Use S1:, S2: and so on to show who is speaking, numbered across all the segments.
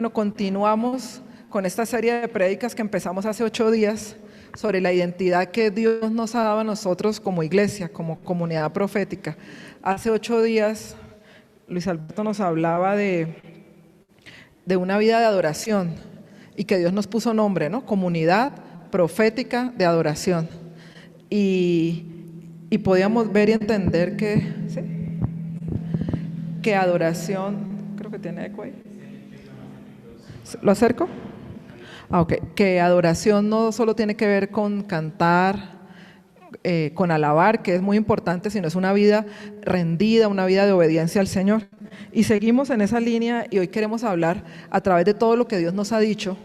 S1: Bueno, continuamos con esta serie de prédicas que empezamos hace 8 días sobre la identidad que Dios nos ha dado a nosotros como iglesia, como comunidad profética. Hace 8 días Luis Alberto nos hablaba de una vida de adoración y que Dios nos puso nombre, ¿no? Comunidad profética de adoración. Y podíamos ver y entender que, ¿sí?, que adoración, creo que tiene eco ahí. ¿Lo acerco? Ok, que adoración no solo tiene que ver con cantar, con alabar, que es muy importante, sino es una vida rendida, una vida de obediencia al Señor. Y seguimos en esa línea y hoy queremos hablar a través de todo lo que Dios nos ha dicho,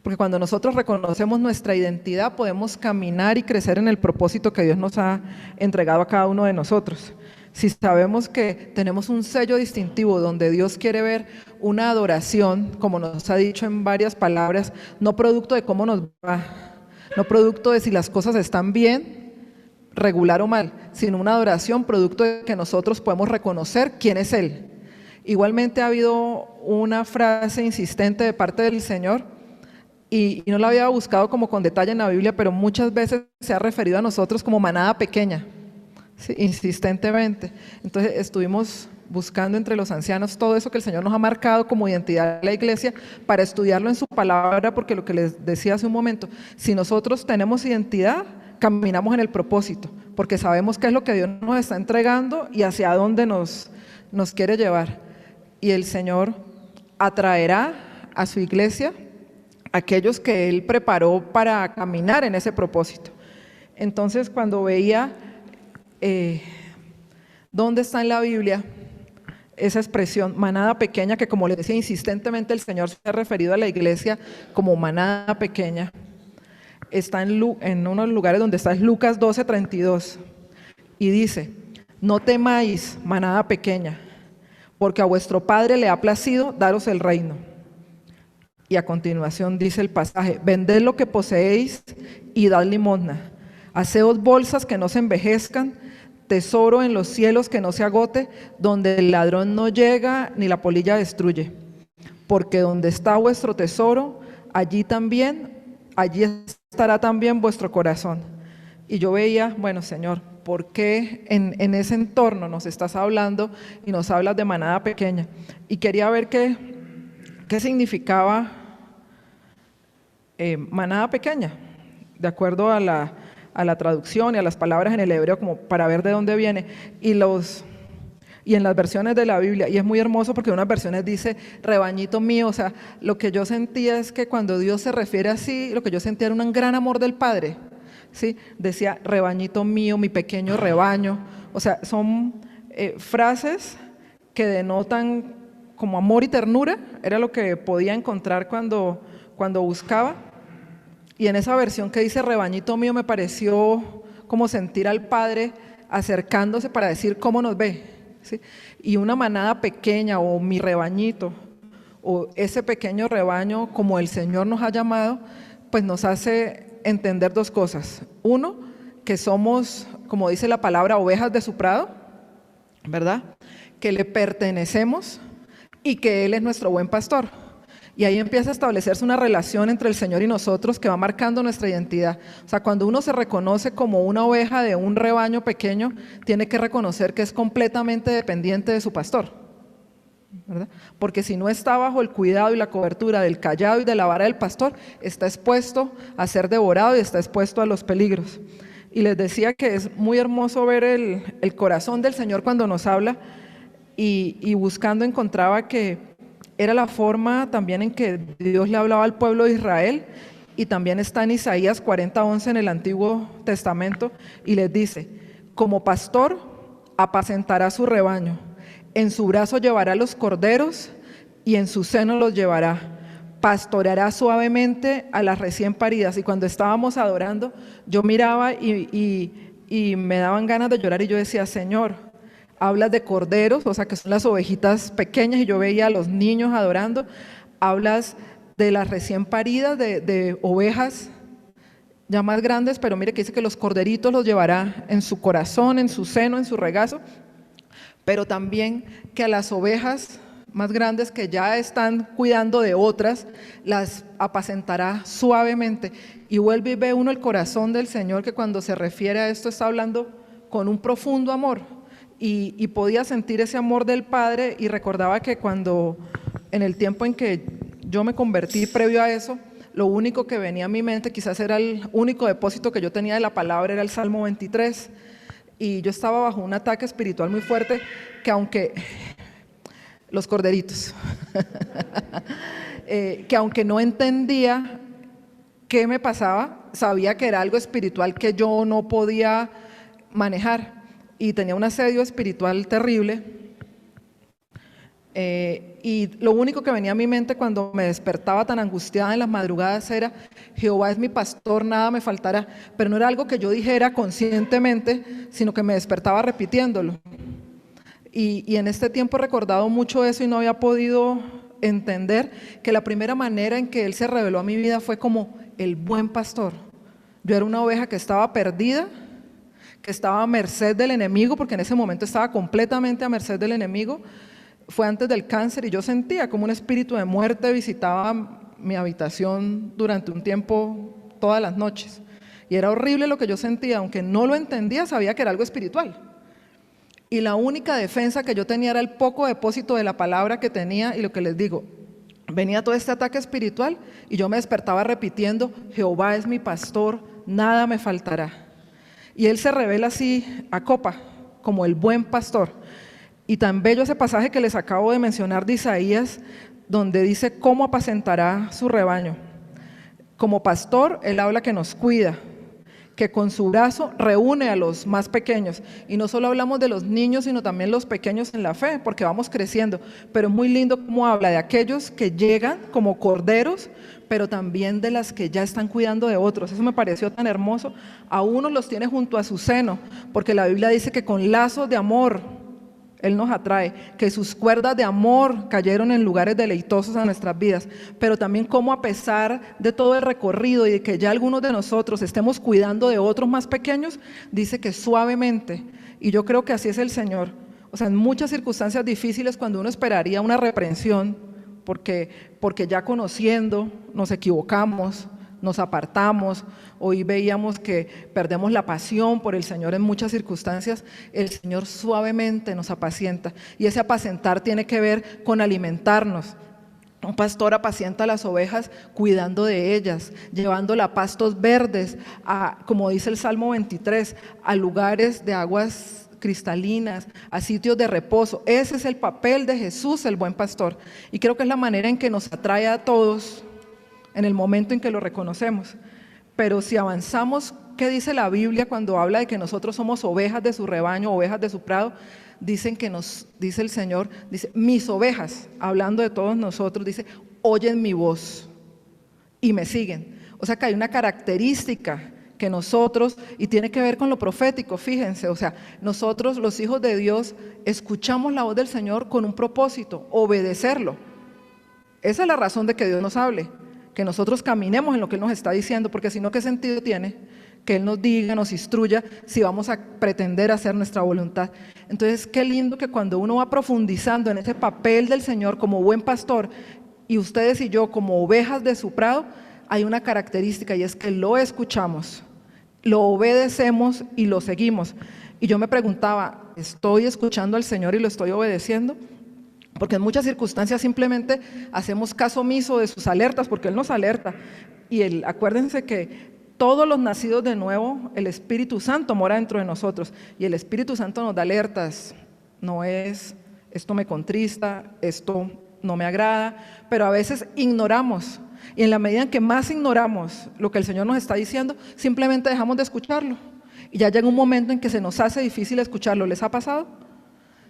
S1: porque cuando nosotros reconocemos nuestra identidad podemos caminar y crecer en el propósito que Dios nos ha entregado a cada uno de nosotros. Si sabemos que tenemos un sello distintivo donde Dios quiere ver una adoración, como nos ha dicho en varias palabras, no producto de cómo nos va, no producto de si las cosas están bien, regular o mal, sino una adoración producto de que nosotros podemos reconocer quién es Él. Igualmente ha habido una frase insistente de parte del Señor, y no la había buscado como con detalle en la Biblia, pero muchas veces se ha referido a nosotros como manada pequeña. Sí, insistentemente. Entonces estuvimos buscando entre los ancianos todo eso que el Señor nos ha marcado como identidad de la iglesia para estudiarlo en su palabra, porque lo que les decía hace un momento, si nosotros tenemos identidad, caminamos en el propósito, porque sabemos qué es lo que Dios nos está entregando y hacia dónde nos quiere llevar. Y el Señor atraerá a su iglesia aquellos que Él preparó para caminar en ese propósito. Entonces, cuando veía ¿dónde está en la Biblia esa expresión manada pequeña, que como les decía insistentemente el Señor se ha referido a la iglesia como manada pequeña? Está en uno de los lugares donde está, es Lucas 12:32, y dice: no temáis, manada pequeña, porque a vuestro Padre le ha placido daros el reino. Y a continuación dice el pasaje: vended lo que poseéis y dad limosna, haceos bolsas que no se envejezcan, tesoro en los cielos que no se agote, donde el ladrón no llega ni la polilla destruye. Porque donde está vuestro tesoro, allí estará también vuestro corazón. Y yo veía, bueno, Señor, ¿por qué en ese entorno nos estás hablando y nos hablas de manada pequeña? Y quería ver qué significaba manada pequeña, de acuerdo a la traducción y a las palabras en el hebreo, como para ver de dónde viene, y en las versiones de la Biblia. Y es muy hermoso porque en unas versiones dice rebañito mío. O sea, lo que yo sentía es que cuando Dios se refiere así, lo que yo sentía era un gran amor del Padre, ¿sí? Decía rebañito mío, mi pequeño rebaño. O sea, son frases que denotan como amor y ternura. Era lo que podía encontrar cuando buscaba. Y en esa versión que dice rebañito mío me pareció como sentir al Padre acercándose para decir cómo nos ve, ¿sí? Y una manada pequeña, o mi rebañito, o ese pequeño rebaño como el Señor nos ha llamado, pues nos hace entender dos cosas. Uno, que somos, como dice la palabra, ovejas de su prado, ¿verdad? Que le pertenecemos y que Él es nuestro buen pastor. Y ahí empieza a establecerse una relación entre el Señor y nosotros que va marcando nuestra identidad. O sea, cuando uno se reconoce como una oveja de un rebaño pequeño, tiene que reconocer que es completamente dependiente de su pastor, ¿verdad? Porque si no está bajo el cuidado y la cobertura del cayado y de la vara del pastor, está expuesto a ser devorado y está expuesto a los peligros. Y les decía que es muy hermoso ver el corazón del Señor cuando nos habla, y buscando encontraba que era la forma también en que Dios le hablaba al pueblo de Israel, y también está en Isaías 40:11 en el Antiguo Testamento, y les dice: como pastor apacentará su rebaño, en su brazo llevará los corderos y en su seno los llevará, pastoreará suavemente a las recién paridas. Y cuando estábamos adorando, yo miraba y me daban ganas de llorar, y yo decía: Señor, hablas de corderos, o sea que son las ovejitas pequeñas, y yo veía a los niños adorando. Hablas de las recién paridas, de ovejas ya más grandes, pero mire que dice que los corderitos los llevará en su corazón, en su seno, en su regazo, pero también que a las ovejas más grandes que ya están cuidando de otras, las apacentará suavemente. Y vuelve y ve uno el corazón del Señor, que cuando se refiere a esto está hablando con un profundo amor, y podía sentir ese amor del Padre. Y recordaba que cuando, en el tiempo en que yo me convertí, previo a eso, lo único que venía a mi mente, quizás era el único depósito que yo tenía de la palabra, era el Salmo 23, y yo estaba bajo un ataque espiritual muy fuerte, que aunque los corderitos, que aunque no entendía qué me pasaba, sabía que era algo espiritual que yo no podía manejar, y tenía un asedio espiritual terrible. Y lo único que venía a mi mente cuando me despertaba tan angustiada en las madrugadas era: Jehová es mi pastor, nada me faltará. Pero no era algo que yo dijera conscientemente, sino que me despertaba repitiéndolo. Y en este tiempo he recordado mucho eso, y no había podido entender que la primera manera en que Él se reveló a mi vida fue como el buen pastor. Yo era una oveja que estaba perdida, que estaba a merced del enemigo, porque en ese momento estaba completamente a merced del enemigo. Fue antes del cáncer, y yo sentía como un espíritu de muerte visitaba mi habitación durante un tiempo, todas las noches. Y era horrible lo que yo sentía, aunque no lo entendía, sabía que era algo espiritual. Y la única defensa que yo tenía era el poco depósito de la palabra que tenía. Y lo que les digo, venía todo este ataque espiritual y yo me despertaba repitiendo: Jehová es mi pastor, nada me faltará. Y Él se revela así a copa, como el buen pastor. Y tan bello ese pasaje que les acabo de mencionar de Isaías, donde dice cómo apacentará su rebaño. Como pastor, Él habla que nos cuida, que con su brazo reúne a los más pequeños. Y no solo hablamos de los niños, sino también los pequeños en la fe, porque vamos creciendo. Pero es muy lindo cómo habla de aquellos que llegan como corderos, pero también de las que ya están cuidando de otros. Eso me pareció tan hermoso. A unos los tiene junto a su seno, porque la Biblia dice que con lazos de amor Él nos atrae, que sus cuerdas de amor cayeron en lugares deleitosos a nuestras vidas, pero también cómo, a pesar de todo el recorrido y de que ya algunos de nosotros estemos cuidando de otros más pequeños, dice que suavemente. Y yo creo que así es el Señor. O sea, en muchas circunstancias difíciles, cuando uno esperaría una reprensión, porque ya conociendo nos equivocamos, nos apartamos. Hoy veíamos que perdemos la pasión por el Señor en muchas circunstancias. El Señor suavemente nos apacienta, y ese apacentar tiene que ver con alimentarnos. Un pastor apacienta a las ovejas cuidando de ellas, llevándolas a pastos verdes, como dice el Salmo 23, a lugares de aguas cristalinas, a sitios de reposo. Ese es el papel de Jesús, el buen pastor, y creo que es la manera en que nos atrae a todos en el momento en que lo reconocemos. Pero si avanzamos, ¿qué dice la Biblia cuando habla de que nosotros somos ovejas de su rebaño, ovejas de su prado? Dice el Señor, dice: mis ovejas, hablando de todos nosotros, dice: oyen mi voz y me siguen. O sea que hay una característica que nosotros, y tiene que ver con lo profético, fíjense, o sea, nosotros los hijos de Dios escuchamos la voz del Señor con un propósito: obedecerlo. Esa es la razón de que Dios nos hable, que nosotros caminemos en lo que Él nos está diciendo, porque si no, ¿qué sentido tiene que Él nos diga, nos instruya, si vamos a pretender hacer nuestra voluntad? Entonces, qué lindo que cuando uno va profundizando en ese papel del Señor como buen pastor, y ustedes y yo como ovejas de su prado, hay una característica, y es que lo escuchamos, lo obedecemos y lo seguimos. Y yo me preguntaba, ¿estoy escuchando al Señor y lo estoy obedeciendo? Porque en muchas circunstancias simplemente hacemos caso omiso de sus alertas, porque Él nos alerta. Y acuérdense que todos los nacidos de nuevo, el Espíritu Santo mora dentro de nosotros, y el Espíritu Santo nos da alertas. No es: esto me contrista, esto no me agrada, pero a veces ignoramos. Y en la medida en que más ignoramos lo que el Señor nos está diciendo, simplemente dejamos de escucharlo. Y ya llega un momento en que se nos hace difícil escucharlo. ¿Les ha pasado?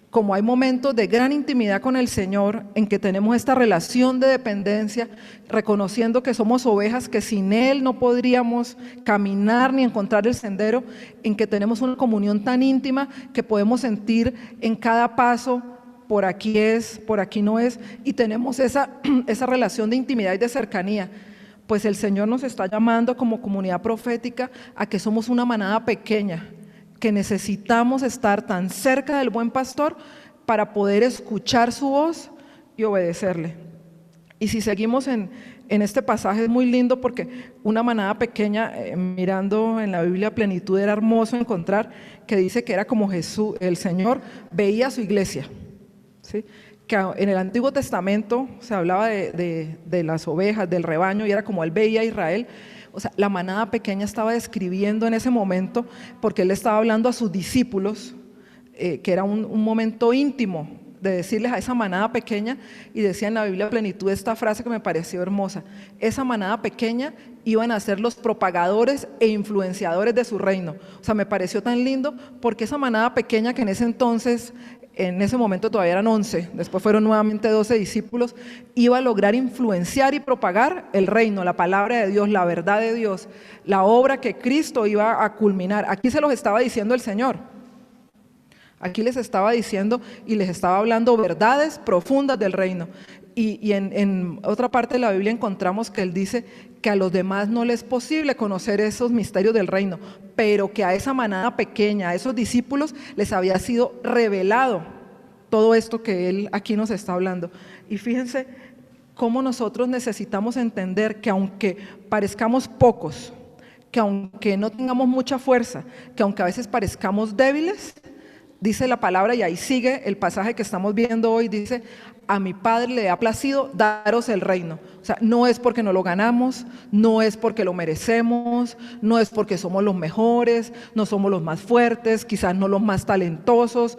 S1: Como hay momentos de gran intimidad con el Señor, en que tenemos esta relación de dependencia, reconociendo que somos ovejas, que sin Él no podríamos caminar ni encontrar el sendero, en que tenemos una comunión tan íntima que podemos sentir en cada paso: por aquí es, por aquí no es, y tenemos esa relación de intimidad y de cercanía. Pues el Señor nos está llamando como comunidad profética a que somos una manada pequeña, que necesitamos estar tan cerca del buen pastor para poder escuchar su voz y obedecerle. Y si seguimos en este pasaje es muy lindo porque una manada pequeña, mirando en la Biblia Plenitud, era hermoso encontrar que dice que era como Jesús, el Señor veía a su iglesia, ¿sí? Que en el Antiguo Testamento se hablaba de las ovejas, del rebaño, y era como Él veía a Israel. O sea, la manada pequeña estaba describiendo en ese momento, porque Él estaba hablando a sus discípulos, que era un momento íntimo de decirles a esa manada pequeña, y decía en la Biblia Plenitud esta frase que me pareció hermosa: esa manada pequeña iban a ser los propagadores e influenciadores de su reino. O sea, me pareció tan lindo porque esa manada pequeña, que en ese momento todavía eran 11, después fueron nuevamente 12 discípulos, iba a lograr influenciar y propagar el reino, la palabra de Dios, la verdad de Dios, la obra que Cristo iba a culminar. Aquí se los estaba diciendo el Señor. Aquí les estaba diciendo y les estaba hablando verdades profundas del reino. Y en otra parte de la Biblia encontramos que Él dice que a los demás no les es posible conocer esos misterios del reino, pero que a esa manada pequeña, a esos discípulos, les había sido revelado todo esto que Él aquí nos está hablando. Y fíjense cómo nosotros necesitamos entender que aunque parezcamos pocos, que aunque no tengamos mucha fuerza, que aunque a veces parezcamos débiles, dice la palabra, y ahí sigue el pasaje que estamos viendo hoy, dice: a mi Padre le ha placido daros el reino. O sea, no es porque no lo ganamos, no es porque lo merecemos, no es porque somos los mejores, no somos los más fuertes, quizás no los más talentosos,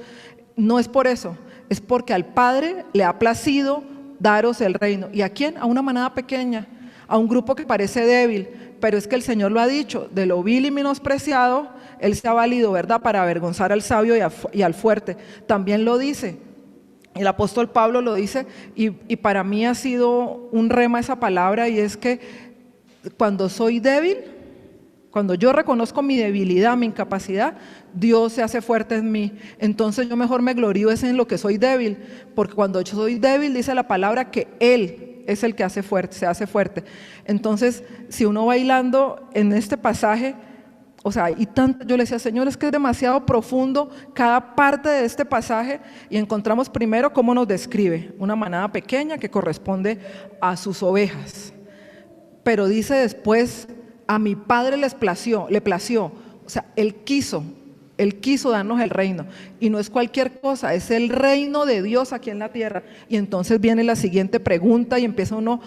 S1: no es por eso, es porque al Padre le ha placido daros el reino. ¿Y a quién? A una manada pequeña, a un grupo que parece débil, pero es que el Señor lo ha dicho: de lo vil y menospreciado Él se ha valido, ¿verdad?, para avergonzar al sabio y al fuerte. También lo dice el apóstol Pablo, lo dice, y para mí ha sido un rema esa palabra, y es que cuando soy débil, cuando yo reconozco mi debilidad, mi incapacidad, Dios se hace fuerte en mí. Entonces yo mejor me glorío en lo que soy débil, porque cuando yo soy débil, dice la palabra que Él es el que hace fuerte, se hace fuerte. Entonces, si uno va hilando en este pasaje, o sea, y tanto, yo le decía: Señor, es que es demasiado profundo cada parte de este pasaje, y encontramos primero cómo nos describe una manada pequeña que corresponde a sus ovejas, pero dice después: a mi Padre le plació, o sea, Él quiso darnos el reino, y no es cualquier cosa, es el reino de Dios aquí en la tierra. Y entonces viene la siguiente pregunta y empieza uno.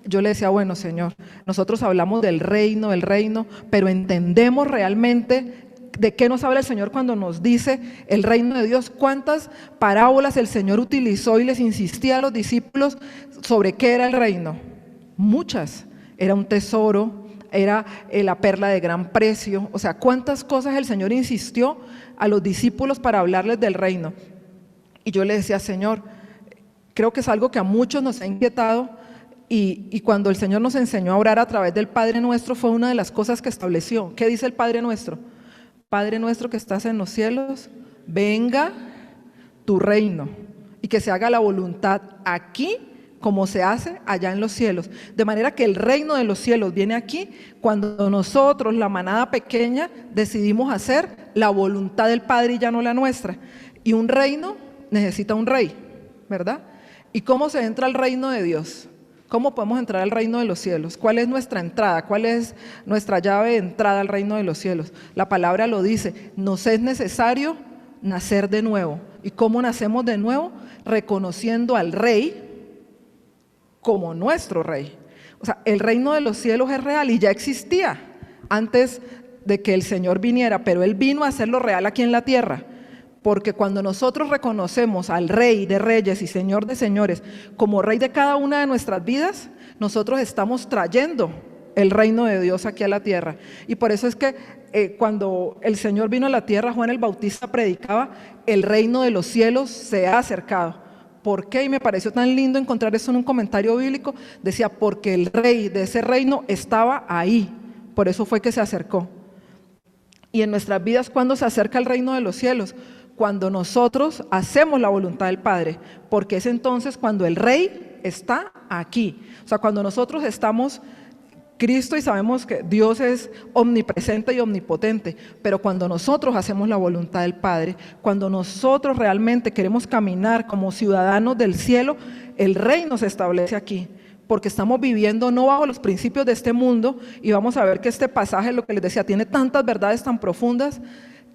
S1: Yo le decía: bueno, Señor, nosotros hablamos del reino, pero entendemos realmente de qué nos habla el Señor cuando nos dice el reino de Dios. ¿Cuántas parábolas el Señor utilizó y les insistía a los discípulos sobre qué era el reino? Muchas. Era un tesoro, era la perla de gran precio. O sea, cuántas cosas el Señor insistió a los discípulos para hablarles del reino. Y yo le decía: Señor, creo que es algo que a muchos nos ha inquietado. Y cuando el Señor nos enseñó a orar a través del Padre Nuestro, fue una de las cosas que estableció. ¿Qué dice el Padre Nuestro? Padre nuestro que estás en los cielos, venga tu reino, y que se haga la voluntad aquí como se hace allá en los cielos. De manera que el reino de los cielos viene aquí cuando nosotros, la manada pequeña, decidimos hacer la voluntad del Padre y ya no la nuestra. Y un reino necesita un rey, ¿verdad? ¿Y cómo se entra al reino de Dios? ¿Cómo podemos entrar al reino de los cielos? ¿Cuál es nuestra entrada? ¿Cuál es nuestra llave de entrada al reino de los cielos? La palabra lo dice: nos es necesario nacer de nuevo. ¿Y cómo nacemos de nuevo? Reconociendo al Rey como nuestro Rey. O sea, el reino de los cielos es real y ya existía antes de que el Señor viniera, pero Él vino a hacerlo real aquí en la tierra. Porque cuando nosotros reconocemos al Rey de Reyes y Señor de Señores como Rey de cada una de nuestras vidas, nosotros estamos trayendo el reino de Dios aquí a la tierra. Y por eso es que cuando el Señor vino a la tierra, Juan el Bautista predicaba: el reino de los cielos se ha acercado. ¿Por qué? Y me pareció tan lindo encontrar eso en un comentario bíblico. Decía: porque el Rey de ese reino estaba ahí, por eso fue que se acercó. Y en nuestras vidas, ¿cuándo se acerca el reino de los cielos? Cuando nosotros hacemos la voluntad del Padre, porque es entonces cuando el Rey está aquí. O sea, cuando nosotros estamos Cristo y sabemos que Dios es omnipresente y omnipotente, pero cuando nosotros hacemos la voluntad del Padre, cuando nosotros realmente queremos caminar como ciudadanos del cielo, el reino se establece aquí, porque estamos viviendo no bajo los principios de este mundo, y vamos a ver que este pasaje, lo que les decía, tiene tantas verdades tan profundas,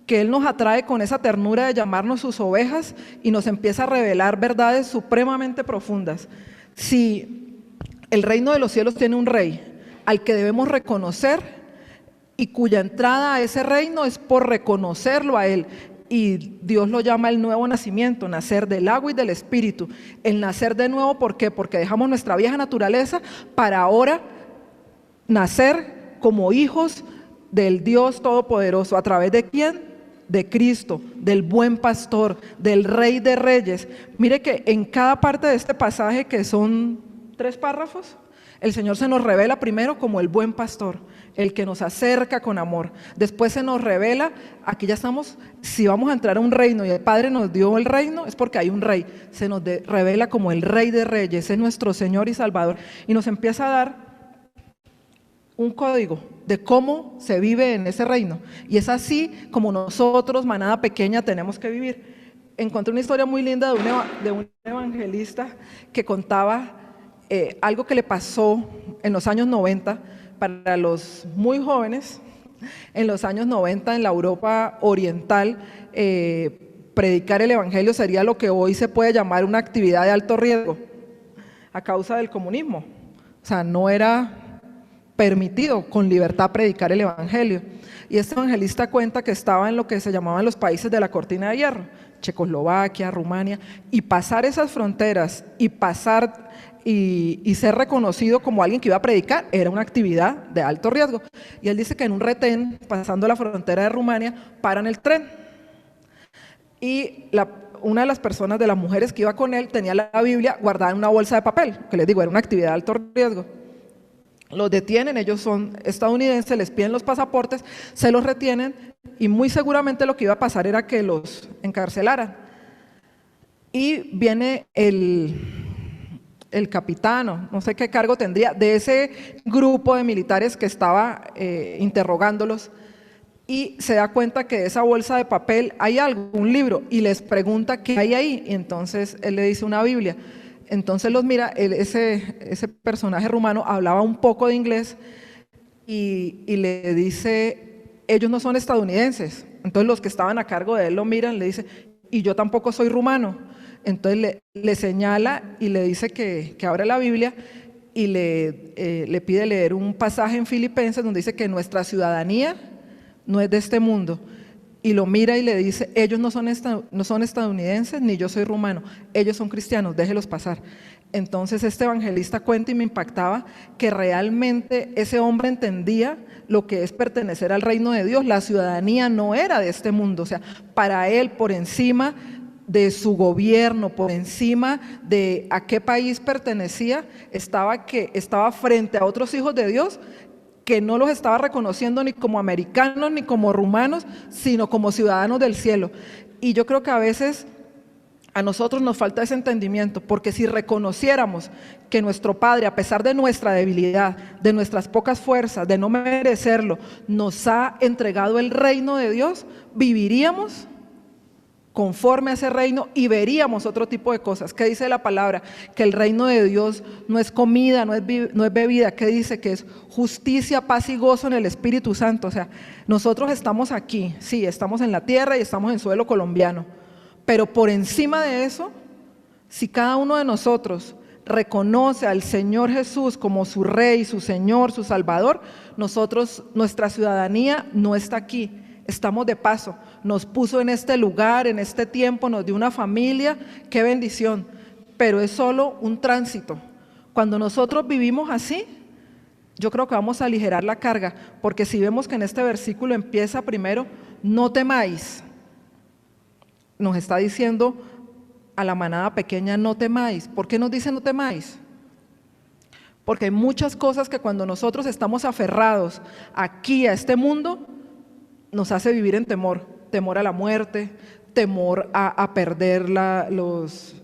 S1: que Él nos atrae con esa ternura de llamarnos sus ovejas y nos empieza a revelar verdades supremamente profundas. Si el reino de los cielos tiene un rey al que debemos reconocer y cuya entrada a ese reino es por reconocerlo a Él, y Dios lo llama el nuevo nacimiento, nacer del agua y del espíritu. El nacer de nuevo, ¿por qué? Porque dejamos nuestra vieja naturaleza para ahora nacer como hijos del Dios Todopoderoso. ¿A través de quién? De Cristo, del buen pastor, del Rey de Reyes. Mire que en cada parte de este pasaje, que son 3 párrafos, el Señor se nos revela primero como el buen pastor, el que nos acerca con amor. Después se nos revela, aquí ya estamos, si vamos a entrar a un reino y el Padre nos dio el reino, es porque hay un rey. Se nos revela como el Rey de Reyes, es nuestro Señor y Salvador. Y nos empieza a dar un código de cómo se vive en ese reino. Y es así como nosotros, manada pequeña, tenemos que vivir. Encontré una historia muy linda de un evangelista que contaba algo que le pasó en los años 90, para los muy jóvenes. En los años 90, en la Europa oriental, predicar el evangelio sería lo que hoy se puede llamar una actividad de alto riesgo, a causa del comunismo. O sea, no era permitido con libertad predicar el evangelio. Y este evangelista cuenta que estaba en lo que se llamaban los países de la cortina de hierro, Checoslovaquia, Rumania, y pasar esas fronteras y pasar y ser reconocido como alguien que iba a predicar era una actividad de alto riesgo. Y él dice que en un retén, pasando la frontera de Rumania, paran el tren, y una de las personas, de las mujeres que iba con él, tenía la Biblia guardada en una bolsa de papel, que les digo, era una actividad de alto riesgo. Los detienen, ellos son estadounidenses, les piden los pasaportes, se los retienen, y muy seguramente lo que iba a pasar era que los encarcelaran. Y viene el capitán, no sé qué cargo tendría, de ese grupo de militares que estaba interrogándolos, y se da cuenta que de esa bolsa de papel hay algo, un libro, y les pregunta qué hay ahí, y entonces él le dice una Biblia. Entonces los mira, ese personaje rumano hablaba un poco de inglés, y le dice, ellos no son estadounidenses. Entonces los que estaban a cargo de él lo miran, le dice, y yo tampoco soy rumano. Entonces le señala y le dice que abra la Biblia, y le pide leer un pasaje en Filipenses donde dice que nuestra ciudadanía no es de este mundo. Y lo mira y le dice, ellos no son estadounidenses, ni yo soy rumano, ellos son cristianos, déjelos pasar. Entonces este evangelista cuenta, y me impactaba, que realmente ese hombre entendía lo que es pertenecer al reino de Dios. La ciudadanía no era de este mundo, o sea, para él, por encima de su gobierno, por encima de a qué país pertenecía, estaba frente a otros hijos de Dios que no los estaba reconociendo ni como americanos ni como rumanos, sino como ciudadanos del cielo. Y yo creo que a veces a nosotros nos falta ese entendimiento, porque si reconociéramos que nuestro Padre, a pesar de nuestra debilidad, de nuestras pocas fuerzas, de no merecerlo, nos ha entregado el reino de Dios, viviríamos conforme a ese reino y veríamos otro tipo de cosas. ¿Qué dice la palabra? Que el reino de Dios no es comida, no es bebida. ¿Qué dice? Que es justicia, paz y gozo en el Espíritu Santo. O sea, nosotros estamos aquí, sí, estamos en la tierra y estamos en suelo colombiano, pero por encima de eso, si cada uno de nosotros reconoce al Señor Jesús como su Rey, su Señor, su Salvador, nuestra ciudadanía no está aquí. Estamos de paso, nos puso en este lugar, en este tiempo, nos dio una familia, qué bendición, pero es solo un tránsito. Cuando nosotros vivimos así, yo creo que vamos a aligerar la carga, porque si vemos que en este versículo empieza primero, no temáis, nos está diciendo a la manada pequeña, no temáis. ¿Por qué nos dice no temáis? Porque hay muchas cosas que cuando nosotros estamos aferrados aquí a este mundo, nos hace vivir en temor, temor a la muerte, temor a perder los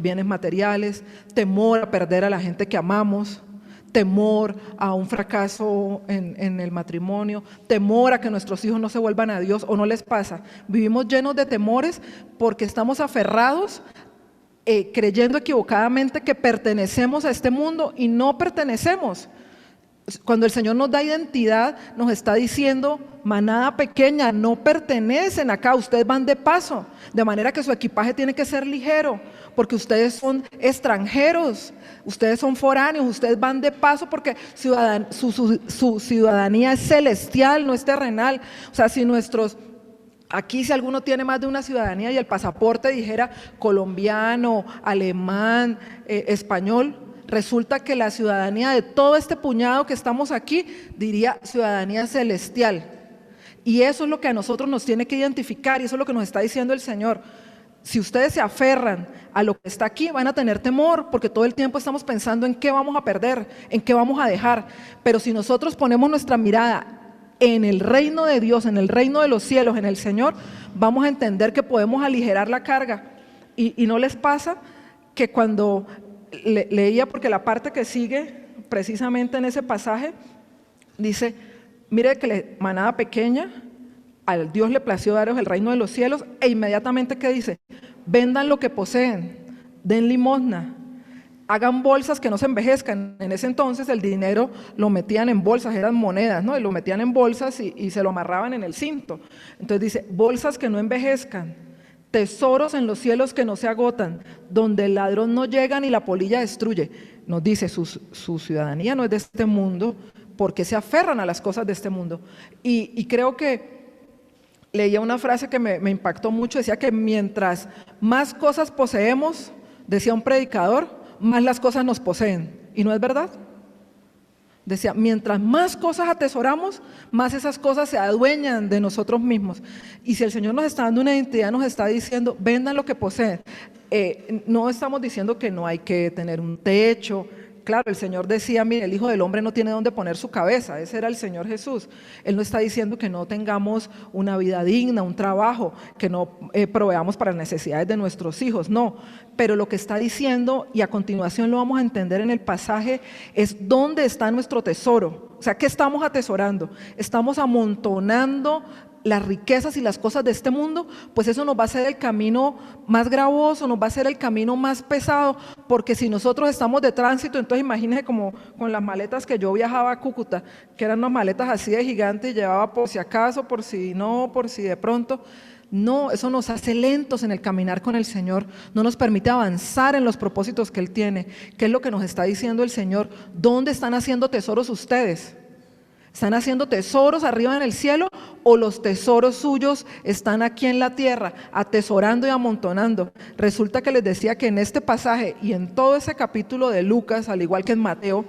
S1: bienes materiales, temor a perder a la gente que amamos, temor a un fracaso en el matrimonio, temor a que nuestros hijos no se vuelvan a Dios, ¿o no les pasa? Vivimos llenos de temores porque estamos aferrados, creyendo equivocadamente que pertenecemos a este mundo y no pertenecemos. Cuando el Señor nos da identidad, nos está diciendo: manada pequeña, no pertenecen acá, ustedes van de paso, de manera que su equipaje tiene que ser ligero, porque ustedes son extranjeros, ustedes son foráneos, ustedes van de paso porque su ciudadanía es celestial, no es terrenal. O sea, aquí, si alguno tiene más de una ciudadanía y el pasaporte dijera colombiano, alemán, español, resulta que la ciudadanía de todo este puñado que estamos aquí diría ciudadanía celestial. Y eso es lo que a nosotros nos tiene que identificar, y eso es lo que nos está diciendo el Señor. Si ustedes se aferran a lo que está aquí, van a tener temor, porque todo el tiempo estamos pensando en qué vamos a perder, en qué vamos a dejar. Pero si nosotros ponemos nuestra mirada en el reino de Dios, en el reino de los cielos, en el Señor, vamos a entender que podemos aligerar la carga. Y no les pasa que cuando leía, porque la parte que sigue precisamente en ese pasaje dice: mire que manada pequeña, al Dios le plació daros el reino de los cielos, e inmediatamente ¿qué dice? Vendan lo que poseen, den limosna, hagan bolsas que no se envejezcan. En ese entonces el dinero lo metían en bolsas, eran monedas, ¿no? Y lo metían en bolsas y se lo amarraban en el cinto. Entonces dice: bolsas que no envejezcan, tesoros en los cielos que no se agotan, donde el ladrón no llega ni la polilla destruye. Nos dice, su ciudadanía no es de este mundo, porque se aferran a las cosas de este mundo. Y creo que leía una frase que me impactó mucho, decía que mientras más cosas poseemos, decía un predicador, más las cosas nos poseen. ¿Y no es verdad? Decía, mientras más cosas atesoramos, más esas cosas se adueñan de nosotros mismos. Y si el Señor nos está dando una identidad, nos está diciendo: vendan lo que poseen. No estamos diciendo que no hay que tener un techo. Claro, el Señor decía: mire, el Hijo del Hombre no tiene dónde poner su cabeza. Ese era el Señor Jesús. Él no está diciendo que no tengamos una vida digna, un trabajo, que no proveamos para las necesidades de nuestros hijos, no. Pero lo que está diciendo, y a continuación lo vamos a entender en el pasaje, es dónde está nuestro tesoro. O sea, ¿qué estamos atesorando? ¿Estamos amontonando las riquezas y las cosas de este mundo? Pues eso nos va a hacer el camino más gravoso, nos va a hacer el camino más pesado, porque si nosotros estamos de tránsito, entonces imagínense como con las maletas que yo viajaba a Cúcuta, que eran unas maletas así de gigantes, y llevaba por si acaso, por si no, por si de pronto. No, eso nos hace lentos en el caminar con el Señor, no nos permite avanzar en los propósitos que Él tiene. ¿Qué es lo que nos está diciendo el Señor? ¿Dónde están haciendo tesoros ustedes? ¿Están haciendo tesoros arriba en el cielo, o los tesoros suyos están aquí en la tierra, atesorando y amontonando? Resulta que les decía que en este pasaje y en todo ese capítulo de Lucas, al igual que en Mateo,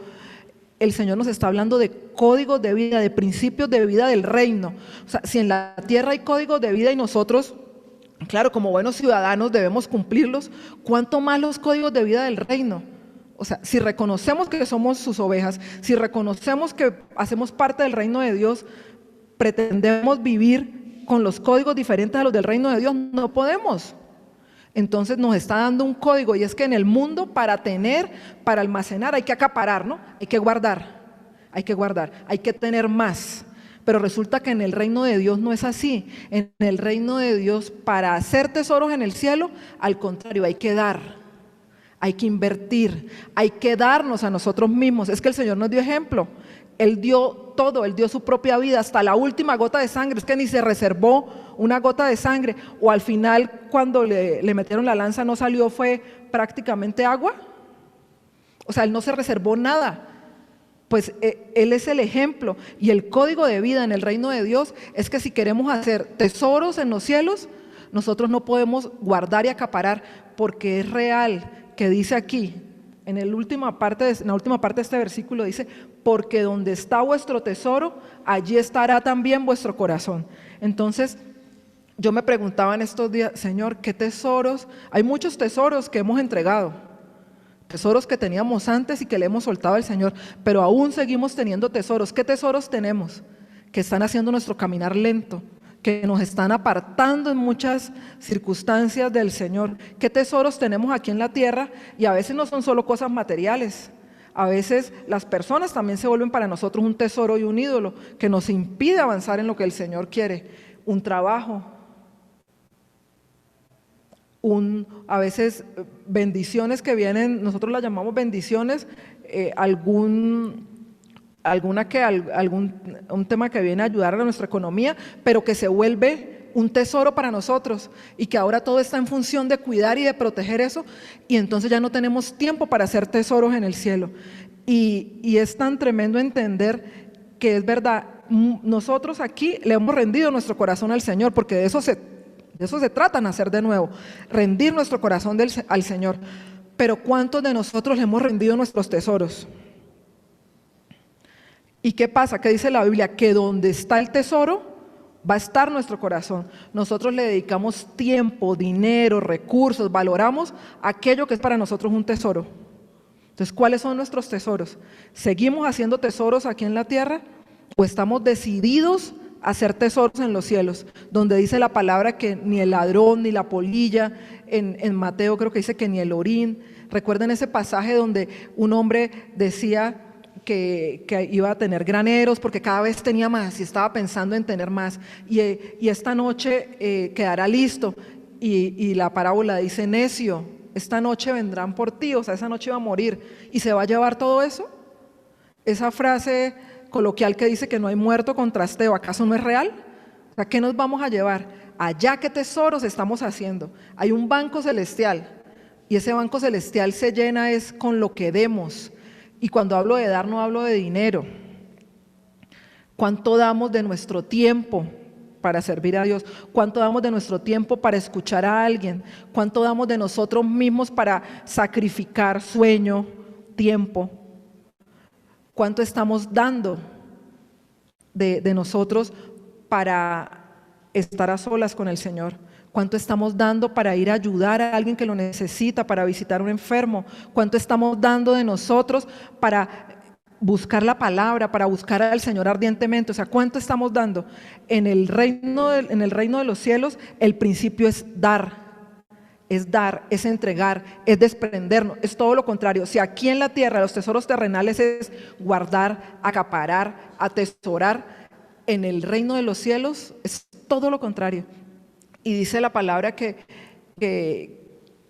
S1: el Señor nos está hablando de códigos de vida, de principios de vida del reino. O sea, si en la tierra hay códigos de vida y nosotros, claro, como buenos ciudadanos debemos cumplirlos, ¿cuánto más los códigos de vida del reino? O sea, si reconocemos que somos sus ovejas, si reconocemos que hacemos parte del reino de Dios, pretendemos vivir con los códigos diferentes a los del reino de Dios, no podemos. Entonces nos está dando un código, y es que en el mundo, para tener, para almacenar, hay que acaparar, ¿no? Hay que guardar, hay que tener más. Pero resulta que en el reino de Dios no es así. En el reino de Dios, para hacer tesoros en el cielo, al contrario, hay que dar, hay que invertir, hay que darnos a nosotros mismos. Es que el Señor nos dio ejemplo. Él dio todo, Él dio su propia vida hasta la última gota de sangre. Es que ni se reservó una gota de sangre. O al final, cuando le metieron la lanza, no salió, fue prácticamente agua. O sea, Él no se reservó nada. Pues Él es el ejemplo. Y el código de vida en el reino de Dios es que si queremos hacer tesoros en los cielos, nosotros no podemos guardar y acaparar, porque es real que dice aquí, en la última parte de este versículo dice: porque donde está vuestro tesoro, allí estará también vuestro corazón. Entonces, yo me preguntaba en estos días: Señor, ¿qué tesoros? Hay muchos tesoros que hemos entregado, tesoros que teníamos antes y que le hemos soltado al Señor, pero aún seguimos teniendo tesoros. ¿Qué tesoros tenemos? Que están haciendo nuestro caminar lento, que nos están apartando en muchas circunstancias del Señor. ¿Qué tesoros tenemos aquí en la tierra? Y a veces no son solo cosas materiales, A veces las personas también se vuelven para nosotros un tesoro y un ídolo que nos impide avanzar en lo que el Señor quiere. Un trabajo, a veces bendiciones que vienen, nosotros las llamamos bendiciones, un tema que viene a ayudar a nuestra economía, pero que se vuelve un tesoro para nosotros y que ahora todo está en función de cuidar y de proteger eso, y entonces ya no tenemos tiempo para hacer tesoros en el cielo. Y es tan tremendo entender que es verdad, nosotros aquí le hemos rendido nuestro corazón al Señor, porque de eso se trata, nacer de nuevo, rendir nuestro corazón al Señor. Pero ¿cuántos de nosotros le hemos rendido nuestros tesoros? ¿Y qué pasa? ¿Qué dice la Biblia? Que donde está el tesoro va a estar nuestro corazón. Nosotros le dedicamos tiempo, dinero, recursos, valoramos aquello que es para nosotros un tesoro. Entonces, ¿cuáles son nuestros tesoros? ¿Seguimos haciendo tesoros aquí en la tierra o estamos decididos a hacer tesoros en los cielos? Donde dice la palabra que ni el ladrón ni la polilla, en Mateo creo que dice que ni el orín. Recuerden ese pasaje donde un hombre decía que iba a tener graneros porque cada vez tenía más y estaba pensando en tener más, y esta noche quedará listo, y la parábola dice: necio, esta noche vendrán por ti. O sea, esa noche va a morir y se va a llevar todo eso. Esa frase coloquial que dice que no hay muerto con trasteo, ¿acaso no es real? O sea, ¿qué nos vamos a llevar? Allá, ¿qué tesoros estamos haciendo? Hay un banco celestial, y ese banco celestial se llena es con lo que demos. Y cuando hablo de dar, no hablo de dinero. ¿Cuánto damos de nuestro tiempo para servir a Dios? ¿Cuánto damos de nuestro tiempo para escuchar a alguien? ¿Cuánto damos de nosotros mismos para sacrificar sueño, tiempo? ¿Cuánto estamos dando de nosotros para estar a solas con el Señor? ¿Cuánto estamos dando para ir a ayudar a alguien que lo necesita, para visitar a un enfermo? ¿Cuánto estamos dando de nosotros para buscar la palabra, para buscar al Señor ardientemente? O sea, ¿cuánto estamos dando? En el reino de los cielos, el principio es dar, es entregar, es desprendernos, es todo lo contrario. Si aquí en la tierra los tesoros terrenales es guardar, acaparar, atesorar, en el reino de los cielos es todo lo contrario. Y dice la palabra que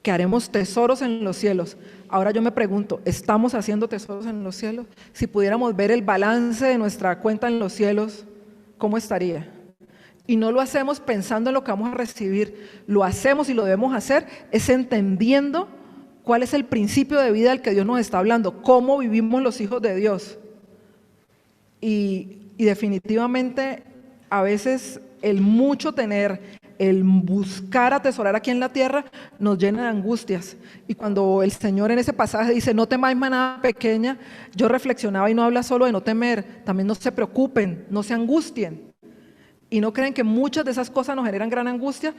S1: haremos tesoros en los cielos. Ahora yo me pregunto, ¿estamos haciendo tesoros en los cielos? Si pudiéramos ver el balance de nuestra cuenta en los cielos, ¿cómo estaría? Y no lo hacemos pensando en lo que vamos a recibir, lo hacemos y lo debemos hacer es entendiendo cuál es el principio de vida del que Dios nos está hablando, cómo vivimos los hijos de Dios. Y definitivamente a veces el mucho tener, el buscar atesorar aquí en la tierra nos llena de angustias. Y cuando el Señor en ese pasaje dice: no temáis manada pequeña, yo reflexionaba, y no habla solo de no temer, también no se preocupen, no se angustien. Y no creen que muchas de esas cosas nos generan gran angustia,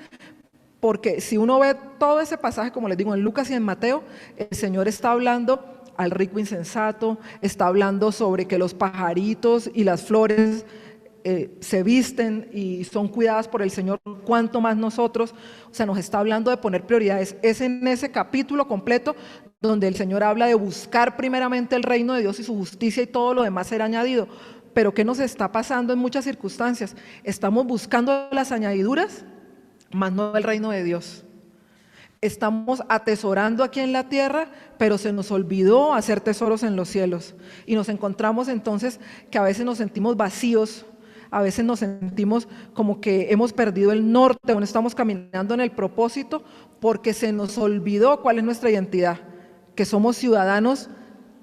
S1: porque si uno ve todo ese pasaje, como les digo, en Lucas y en Mateo, el Señor está hablando al rico insensato, está hablando sobre que los pajaritos y las flores se visten y son cuidadas por el Señor, cuanto más nosotros. O sea, nos está hablando de poner prioridades. Es en ese capítulo completo donde el Señor habla de buscar primeramente el reino de Dios y su justicia, y todo lo demás será añadido. Pero ¿qué nos está pasando en muchas circunstancias? Estamos buscando las añadiduras, más no el reino de Dios. Estamos atesorando aquí en la tierra, pero se nos olvidó hacer tesoros en los cielos. Y nos encontramos entonces que a veces nos sentimos vacíos, a veces nos sentimos como que hemos perdido el norte, o no estamos caminando en el propósito, porque se nos olvidó cuál es nuestra identidad, que somos ciudadanos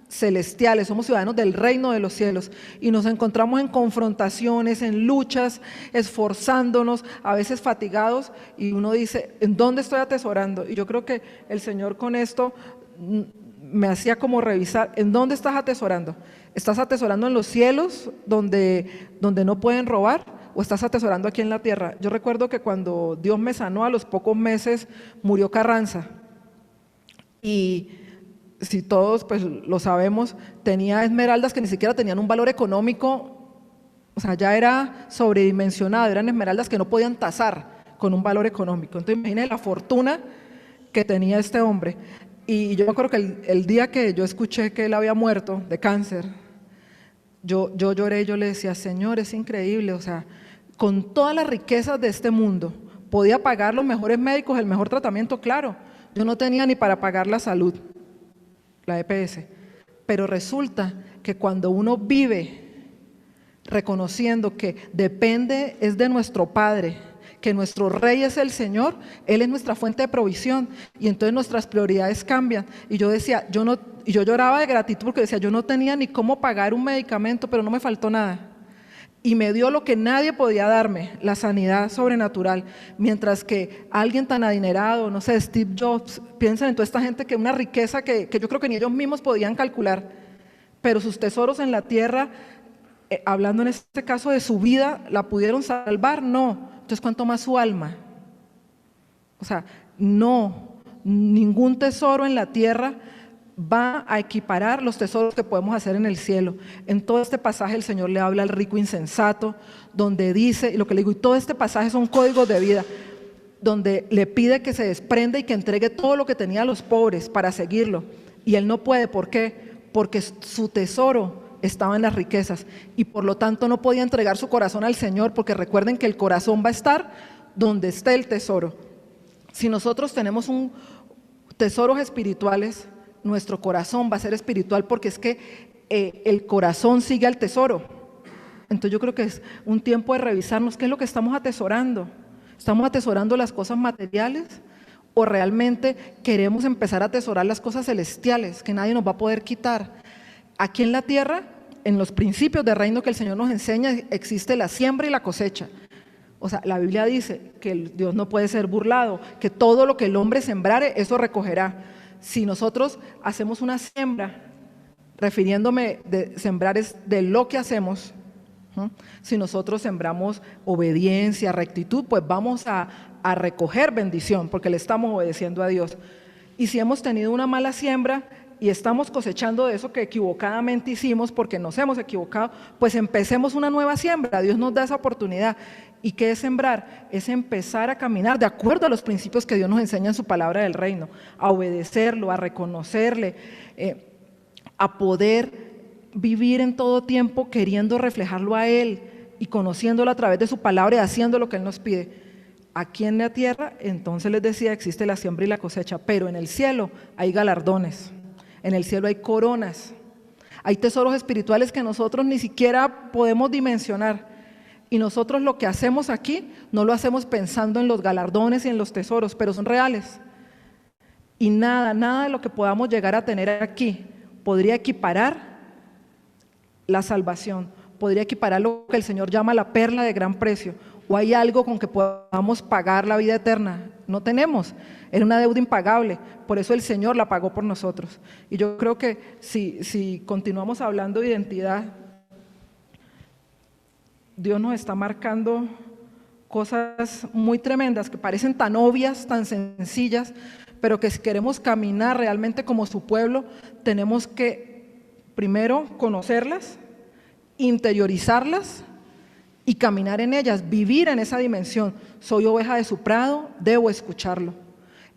S1: celestiales, somos ciudadanos del reino de los cielos, y nos encontramos en confrontaciones, en luchas, esforzándonos, a veces fatigados, y uno dice: ¿en dónde estoy atesorando? Y yo creo que el Señor con esto me hacía como revisar: ¿en dónde estás atesorando? ¿Estás atesorando en los cielos donde no pueden robar, o estás atesorando aquí en la tierra? Yo recuerdo que cuando Dios me sanó, a los pocos meses murió Carranza, y si todos pues lo sabemos, tenía esmeraldas que ni siquiera tenían un valor económico, o sea, ya era sobredimensionado, eran esmeraldas que no podían tasar con un valor económico. Entonces imagínense la fortuna que tenía este hombre. Y yo me acuerdo que el día que yo escuché que él había muerto de cáncer, yo lloré, yo le decía, Señor, es increíble, o sea, con todas las riquezas de este mundo, podía pagar los mejores médicos, el mejor tratamiento, claro. Yo no tenía ni para pagar la salud, la EPS, pero resulta que cuando uno vive reconociendo que depende es de nuestro Padre, que nuestro Rey es el Señor, Él es nuestra fuente de provisión, y entonces nuestras prioridades cambian. Y yo decía, y yo lloraba de gratitud porque decía, yo no tenía ni cómo pagar un medicamento, pero no me faltó nada. Y me dio lo que nadie podía darme, la sanidad sobrenatural, mientras que alguien tan adinerado, no sé, Steve Jobs, piensen en toda esta gente que una riqueza que yo creo que ni ellos mismos podían calcular, pero sus tesoros en la tierra, hablando en este caso de su vida, ¿la pudieron salvar? No. Entonces, ¿cuánto más su alma? O sea, no, ningún tesoro en la tierra va a equiparar los tesoros que podemos hacer en el cielo. En todo este pasaje el Señor le habla al rico insensato, donde dice, y lo que le digo, y todo este pasaje son códigos de vida, donde le pide que se desprenda y que entregue todo lo que tenía a los pobres para seguirlo. Y él no puede, ¿por qué? Porque su tesoro estaba en las riquezas y por lo tanto no podía entregar su corazón al Señor, porque recuerden que el corazón va a estar donde esté el tesoro. Si nosotros tenemos tesoros espirituales, nuestro corazón va a ser espiritual, porque es que el corazón sigue al tesoro. Entonces yo creo que es un tiempo de revisarnos qué es lo que estamos atesorando. ¿Estamos atesorando las cosas materiales o realmente queremos empezar a atesorar las cosas celestiales que nadie nos va a poder quitar? Aquí en la tierra, en los principios de reino que el Señor nos enseña, existe la siembra y la cosecha. O sea, la Biblia dice que Dios no puede ser burlado, que todo lo que el hombre sembrare, eso recogerá. Si nosotros hacemos una siembra, refiriéndome de sembrar es de lo que hacemos, ¿no? Si nosotros sembramos obediencia, rectitud, pues vamos a recoger bendición, porque le estamos obedeciendo a Dios. Y si hemos tenido una mala siembra y estamos cosechando de eso que equivocadamente hicimos porque nos hemos equivocado, pues empecemos una nueva siembra. Dios nos da esa oportunidad. ¿Y qué es sembrar? Es empezar a caminar de acuerdo a los principios que Dios nos enseña en su palabra del reino, a obedecerlo, a reconocerle, a poder vivir en todo tiempo queriendo reflejarlo a Él y conociéndolo a través de su palabra y haciendo lo que Él nos pide. Aquí en la tierra, entonces les decía, existe la siembra y la cosecha, pero en el cielo hay galardones, en el cielo hay coronas, hay tesoros espirituales que nosotros ni siquiera podemos dimensionar. Y nosotros lo que hacemos aquí, no lo hacemos pensando en los galardones y en los tesoros, pero son reales. Y nada de lo que podamos llegar a tener aquí podría equiparar la salvación, podría equiparar lo que el Señor llama la perla de gran precio. ¿O hay algo con que podamos pagar la vida eterna? No tenemos, era una deuda impagable, por eso el Señor la pagó por nosotros. Y yo creo que si continuamos hablando de identidad, Dios nos está marcando cosas muy tremendas que parecen tan obvias, tan sencillas, pero que si queremos caminar realmente como su pueblo, tenemos que primero conocerlas, interiorizarlas y caminar en ellas, vivir en esa dimensión. Soy oveja de su prado, debo escucharlo.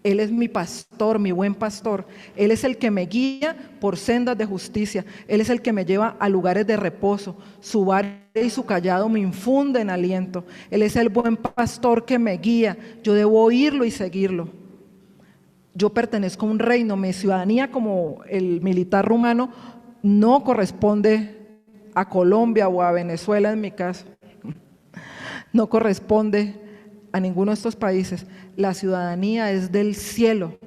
S1: Él es mi pastor, mi buen pastor. Él es el que me guía por sendas de justicia. Él es el que me lleva a lugares de reposo. Su vara y su callado me infunden aliento. Él es el buen pastor que me guía. Yo debo oírlo y seguirlo. Yo pertenezco a un reino. Mi ciudadanía, como el militar rumano, no corresponde a Colombia o a Venezuela en mi caso. No corresponde a ninguno de estos países. La ciudadanía es del cielo,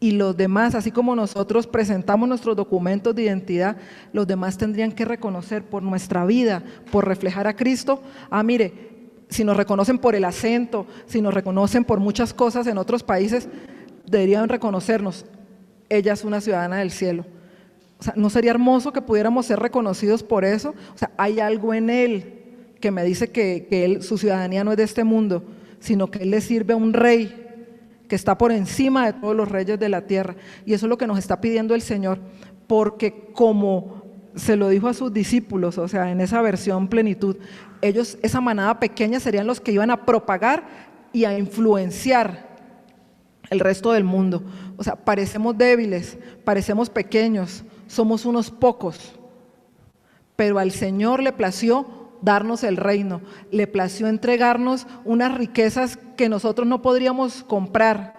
S1: y los demás, así como nosotros presentamos nuestros documentos de identidad, los demás tendrían que reconocer por nuestra vida, por reflejar a Cristo. Mire, si nos reconocen por el acento, si nos reconocen por muchas cosas en otros países, deberían reconocernos, ella es una ciudadana del cielo. O sea, ¿no sería hermoso que pudiéramos ser reconocidos por eso? O sea, hay algo en Él que me dice que su ciudadanía no es de este mundo, sino que Él le sirve a un rey que está por encima de todos los reyes de la tierra. Y eso es lo que nos está pidiendo el Señor, porque como se lo dijo a sus discípulos, o sea, en esa versión plenitud, ellos, esa manada pequeña, serían los que iban a propagar y a influenciar el resto del mundo. O sea, parecemos débiles, parecemos pequeños, somos unos pocos, pero al Señor le plació darnos el reino, le plació entregarnos unas riquezas que nosotros no podríamos comprar,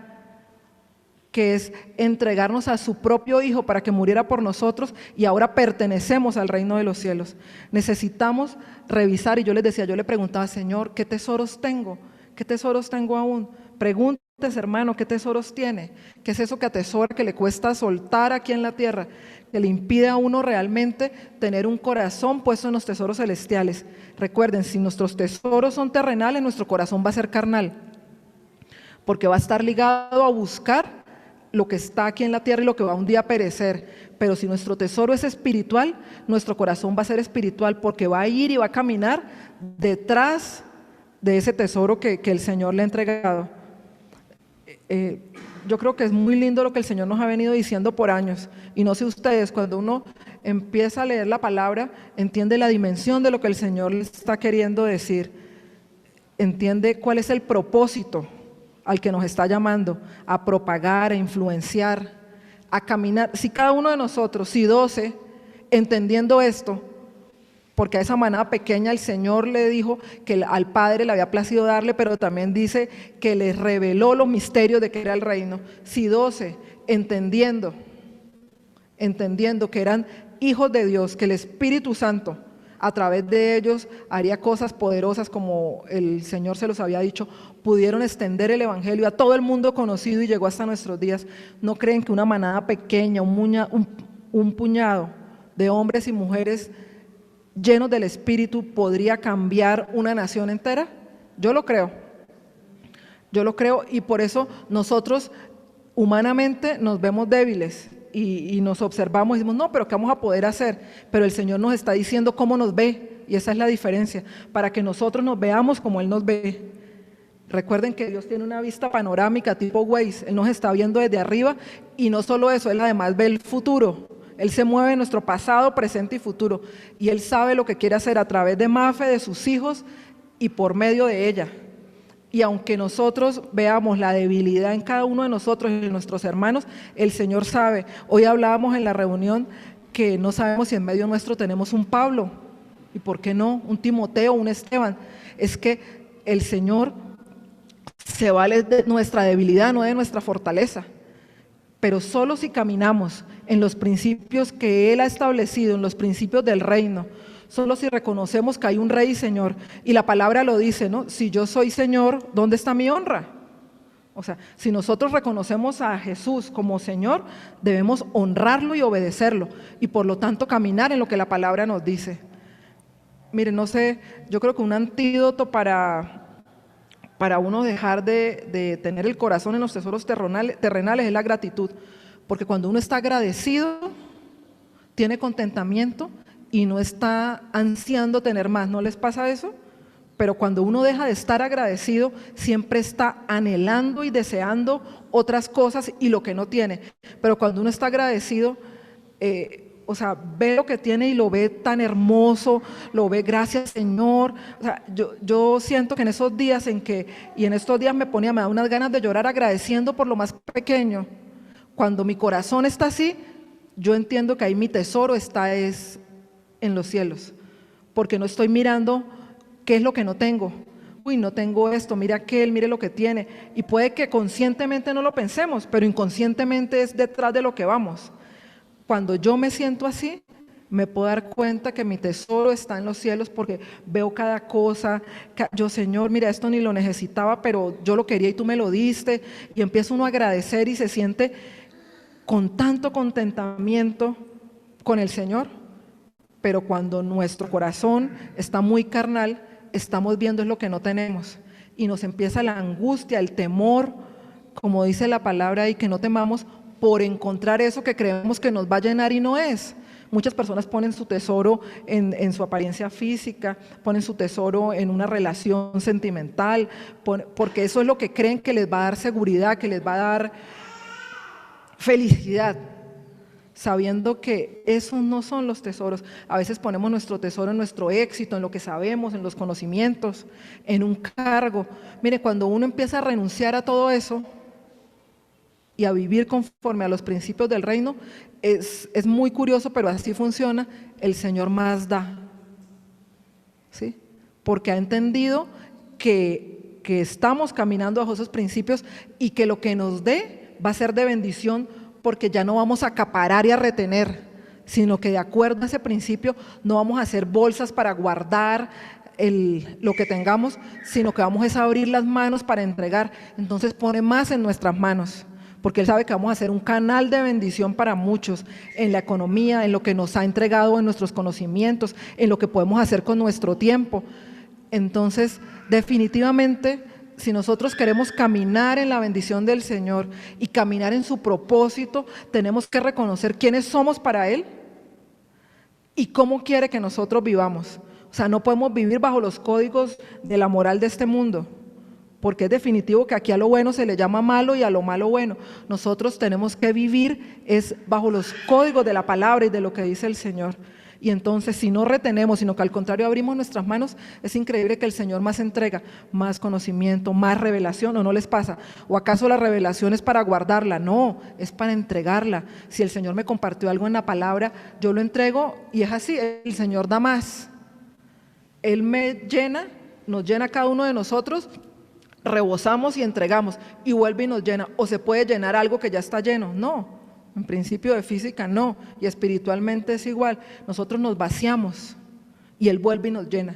S1: que es entregarnos a su propio Hijo para que muriera por nosotros, y ahora pertenecemos al reino de los cielos. Necesitamos revisar, y yo les decía, yo le preguntaba, Señor, ¿qué tesoros tengo? ¿Qué tesoros tengo aún? Pregúntese, hermano, ¿qué tesoros tiene? ¿Qué es eso que atesora, que le cuesta soltar aquí en la tierra, que le impide a uno realmente tener un corazón puesto en los tesoros celestiales? Recuerden, si nuestros tesoros son terrenales, nuestro corazón va a ser carnal, porque va a estar ligado a buscar lo que está aquí en la tierra y lo que va un día a perecer. Pero si nuestro tesoro es espiritual, nuestro corazón va a ser espiritual, porque va a ir y va a caminar detrás de ese tesoro que el Señor le ha entregado. Yo creo que es muy lindo lo que el Señor nos ha venido diciendo por años, y no sé ustedes, cuando uno empieza a leer la palabra, entiende la dimensión de lo que el Señor le está queriendo decir, entiende cuál es el propósito al que nos está llamando, a propagar, a influenciar, a caminar. Si cada uno de nosotros, si 12, entendiendo esto, porque a esa manada pequeña el Señor le dijo que al Padre le había placido darle, pero también dice que les reveló los misterios de que era el reino. Si 12, entendiendo que eran hijos de Dios, que el Espíritu Santo a través de ellos haría cosas poderosas, como el Señor se los había dicho, pudieron extender el evangelio a todo el mundo conocido y llegó hasta nuestros días. ¿No creen que una manada pequeña, un puñado de hombres y mujeres llenos del Espíritu podría cambiar una nación entera? Yo lo creo, y por eso nosotros humanamente nos vemos débiles y nos observamos y decimos, no, pero ¿qué vamos a poder hacer? Pero el Señor nos está diciendo cómo nos ve, y esa es la diferencia, para que nosotros nos veamos como Él nos ve. Recuerden que Dios tiene una vista panorámica tipo Waze, Él nos está viendo desde arriba, y no solo eso, Él además ve el futuro. Él se mueve en nuestro pasado, presente y futuro, y Él sabe lo que quiere hacer a través de Mafe, de sus hijos y por medio de ella. Y aunque nosotros veamos la debilidad en cada uno de nosotros y en nuestros hermanos, el Señor sabe. Hoy hablábamos en la reunión que no sabemos si en medio nuestro tenemos un Pablo, y por qué no, un Timoteo, un Esteban. Es que el Señor se vale de nuestra debilidad, no de nuestra fortaleza. Pero solo si caminamos en los principios que Él ha establecido, en los principios del reino, solo si reconocemos que hay un Rey y Señor, y la palabra lo dice, ¿no? Si yo soy Señor, ¿dónde está mi honra? O sea, si nosotros reconocemos a Jesús como Señor, debemos honrarlo y obedecerlo, y por lo tanto caminar en lo que la palabra nos dice. Miren, no sé, yo creo que un antídoto para uno dejar de tener el corazón en los tesoros terrenales es la gratitud, porque cuando uno está agradecido, tiene contentamiento y no está ansiando tener más. ¿No les pasa eso? Pero cuando uno deja de estar agradecido, siempre está anhelando y deseando otras cosas y lo que no tiene. Pero cuando uno está agradecido, ve lo que tiene y lo ve tan hermoso, lo ve, gracias Señor. O sea, yo siento que en esos días en estos días me da unas ganas de llorar agradeciendo por lo más pequeño. Cuando mi corazón está así, yo entiendo que ahí mi tesoro está en los cielos, porque no estoy mirando qué es lo que no tengo. Uy, no tengo esto, mira aquel, mire lo que tiene. Y puede que conscientemente no lo pensemos, pero inconscientemente es detrás de lo que vamos. Cuando yo me siento así, me puedo dar cuenta que mi tesoro está en los cielos, porque veo cada cosa. Yo, Señor, mira, esto ni lo necesitaba, pero yo lo quería y tú me lo diste. Y empieza uno a agradecer y se siente con tanto contentamiento con el Señor. Pero cuando nuestro corazón está muy carnal, estamos viendo es lo que no tenemos, y nos empieza la angustia, el temor, como dice la palabra, y que no temamos por encontrar eso que creemos que nos va a llenar y no es. Muchas personas ponen su tesoro en su apariencia física, ponen su tesoro en una relación sentimental, porque eso es lo que creen que les va a dar seguridad, que les va a dar felicidad, sabiendo que esos no son los tesoros. A veces ponemos nuestro tesoro en nuestro éxito, en lo que sabemos, en los conocimientos, en un cargo. Mire, cuando uno empieza a renunciar a todo eso, y a vivir conforme a los principios del reino, es muy curioso, pero así funciona, el Señor más da, ¿sí? Porque ha entendido que estamos caminando bajo esos principios y que lo que nos dé va a ser de bendición, porque ya no vamos a acaparar y a retener, sino que de acuerdo a ese principio no vamos a hacer bolsas para guardar lo que tengamos, sino que vamos a abrir las manos para entregar. Entonces pone más en nuestras manos, porque Él sabe que vamos a ser un canal de bendición para muchos, en la economía, en lo que nos ha entregado, en nuestros conocimientos, en lo que podemos hacer con nuestro tiempo. Entonces, definitivamente, si nosotros queremos caminar en la bendición del Señor y caminar en su propósito, tenemos que reconocer quiénes somos para Él y cómo quiere que nosotros vivamos. O sea, no podemos vivir bajo los códigos de la moral de este mundo, porque es definitivo que aquí a lo bueno se le llama malo y a lo malo bueno. Nosotros tenemos que vivir es bajo los códigos de la palabra y de lo que dice el Señor. Y entonces, si no retenemos, sino que al contrario abrimos nuestras manos, es increíble que el Señor más entrega, más conocimiento, más revelación, ¿o no les pasa? ¿O acaso la revelación es para guardarla? No, es para entregarla. Si el Señor me compartió algo en la palabra, yo lo entrego y es así, el Señor da más. Él me llena, nos llena a cada uno de nosotros, rebosamos y entregamos, y vuelve y nos llena. ¿O se puede llenar algo que ya está lleno? No. En principio de física no, y espiritualmente es igual. Nosotros nos vaciamos y Él vuelve y nos llena.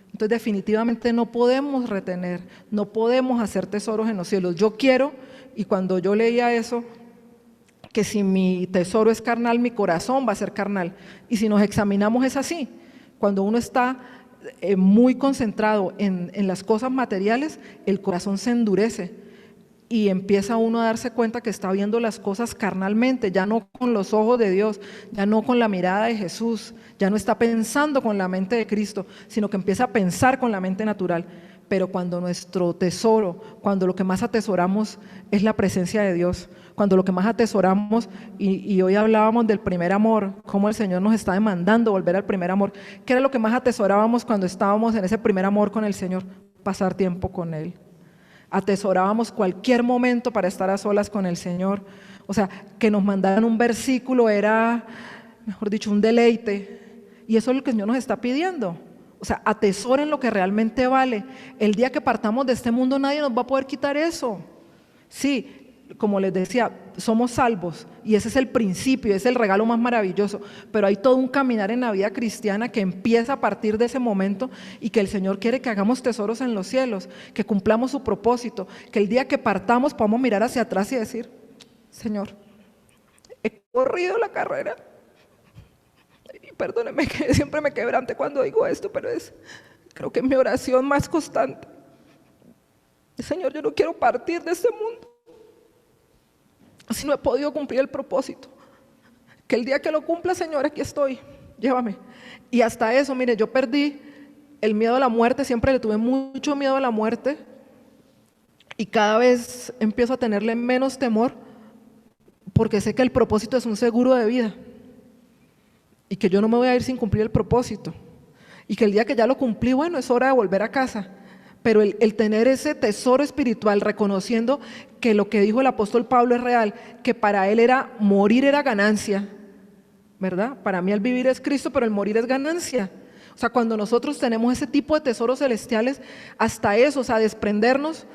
S1: Entonces definitivamente no podemos retener, no podemos hacer tesoros en los cielos. Yo quiero, y cuando yo leía eso, que si mi tesoro es carnal, mi corazón va a ser carnal. Y si nos examinamos es así. Cuando uno está muy concentrado en las cosas materiales, el corazón se endurece. Y empieza uno a darse cuenta que está viendo las cosas carnalmente, ya no con los ojos de Dios, ya no con la mirada de Jesús, ya no está pensando con la mente de Cristo, sino que empieza a pensar con la mente natural. Pero cuando nuestro tesoro, cuando lo que más atesoramos es la presencia de Dios, cuando lo que más atesoramos, y hoy hablábamos del primer amor, cómo el Señor nos está demandando volver al primer amor, ¿qué era lo que más atesorábamos cuando estábamos en ese primer amor con el Señor? Pasar tiempo con Él. Atesorábamos cualquier momento para estar a solas con el Señor. O sea, que nos mandaran un versículo era, mejor dicho, un deleite. Y eso es lo que el Señor nos está pidiendo. O sea, atesoren lo que realmente vale. El día que partamos de este mundo nadie nos va a poder quitar eso. Sí, como les decía, somos salvos y ese es el principio, es el regalo más maravilloso, pero hay todo un caminar en la vida cristiana que empieza a partir de ese momento y que el Señor quiere que hagamos tesoros en los cielos, que cumplamos su propósito, que el día que partamos podamos mirar hacia atrás y decir, Señor, he corrido la carrera. Y perdónenme que siempre me quebrante cuando digo esto, pero creo que es mi oración más constante. Señor, yo no quiero partir de este mundo si no he podido cumplir el propósito. Que el día que lo cumpla, Señor, aquí estoy, llévame. Y hasta eso, mire, yo perdí el miedo a la muerte, siempre le tuve mucho miedo a la muerte y cada vez empiezo a tenerle menos temor porque sé que el propósito es un seguro de vida y que yo no me voy a ir sin cumplir el propósito y que el día que ya lo cumplí, bueno, es hora de volver a casa. Pero el tener ese tesoro espiritual, reconociendo que lo que dijo el apóstol Pablo es real, que para él morir era ganancia, ¿verdad? Para mí el vivir es Cristo, pero el morir es ganancia. O sea, cuando nosotros tenemos ese tipo de tesoros celestiales, hasta eso, o sea, desprendernos,